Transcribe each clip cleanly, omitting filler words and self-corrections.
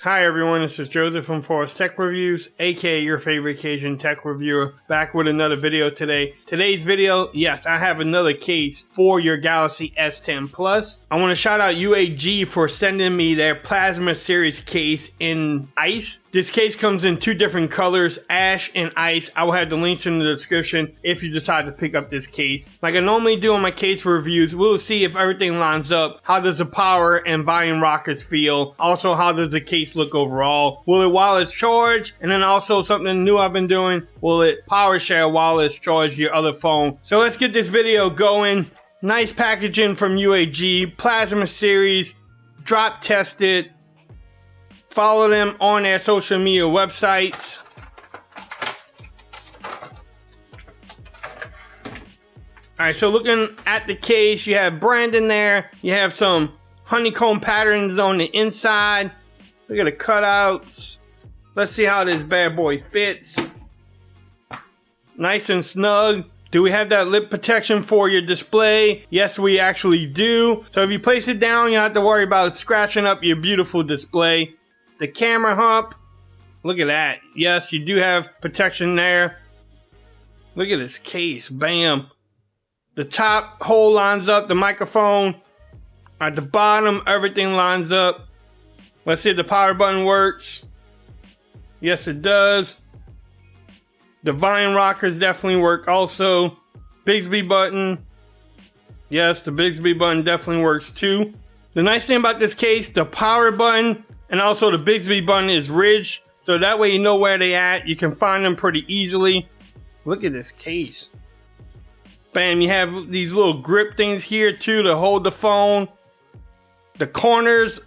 Hi everyone, this is Joseph from Forest Tech Reviews, aka your favorite Cajun tech reviewer, back with another video today. Today's video, yes, I have another case for your Galaxy S10 Plus. I want to shout out UAG for sending me their Plasma Series case in ice. This case comes in two different colors, ash and ice. I will have the links in the description if you decide to pick up this case. Like I normally do on my case reviews, we'll see if everything lines up. How does the power and volume rockers feel? Also, how does the case look overall? Will it wireless charge? And then also something new I've been doing, will it power share wireless charge your other phone? So let's get this video going. Nice packaging from UAG, Plasma Series, drop tested. Follow them on their social media websites. Alright, so looking at the case, you have branding there. You have some honeycomb patterns on the inside. Look at the cutouts. Let's see how this bad boy fits. Nice and snug. Do we have that lip protection for your display? Yes, we actually do. So if you place it down, you don't have to worry about scratching up your beautiful display. The camera hump, look at that. Yes, you do have protection there. Look at this case, bam. The top hole lines up, the microphone. At the bottom, everything lines up. Let's see if the power button works. Yes, it does. The volume rockers definitely work also. Bixby button. Yes, the Bixby button definitely works too. The nice thing about this case, the power button and also the Bixby button is ridged, so that way you know where they at. You can find them pretty easily. Look at this case. Bam, you have these little grip things here too to hold the phone. The corners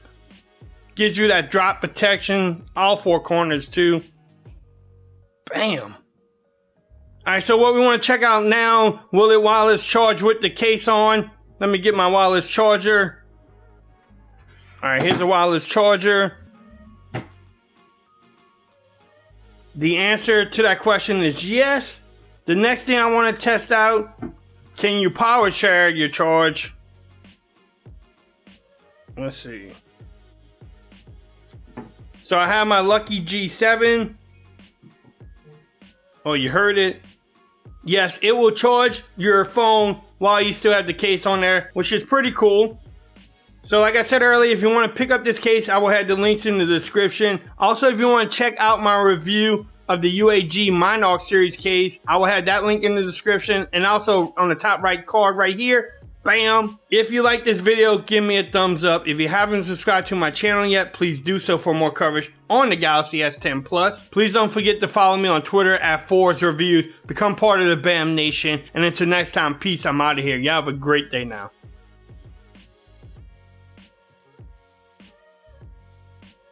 gives you that drop protection, all four corners too. Bam. Alright, so what we want to check out now, will it wireless charge with the case on? Let me get my wireless charger. Alright, here's a wireless charger. The answer to that question is yes. The next thing I want to test out, can you power share your charge? Let's see. So I have my lucky G7. Oh, you heard it. Yes, it will charge your phone while you still have the case on there, which is pretty cool. So like I said earlier, if you want to pick up this case, I will have the links in the description. Also, if you want to check out my review of the UAG Monarch series case, I will have that link in the description. And also on the top right card right here, bam. If you like this video, give me a thumbs up. If you haven't subscribed to my channel yet, please do so for more coverage on the Galaxy S10 Plus. Please don't forget to follow me on Twitter at Forest Reviews. Become part of the BAM Nation. And until next time, peace. I'm out of here. Y'all have a great day now.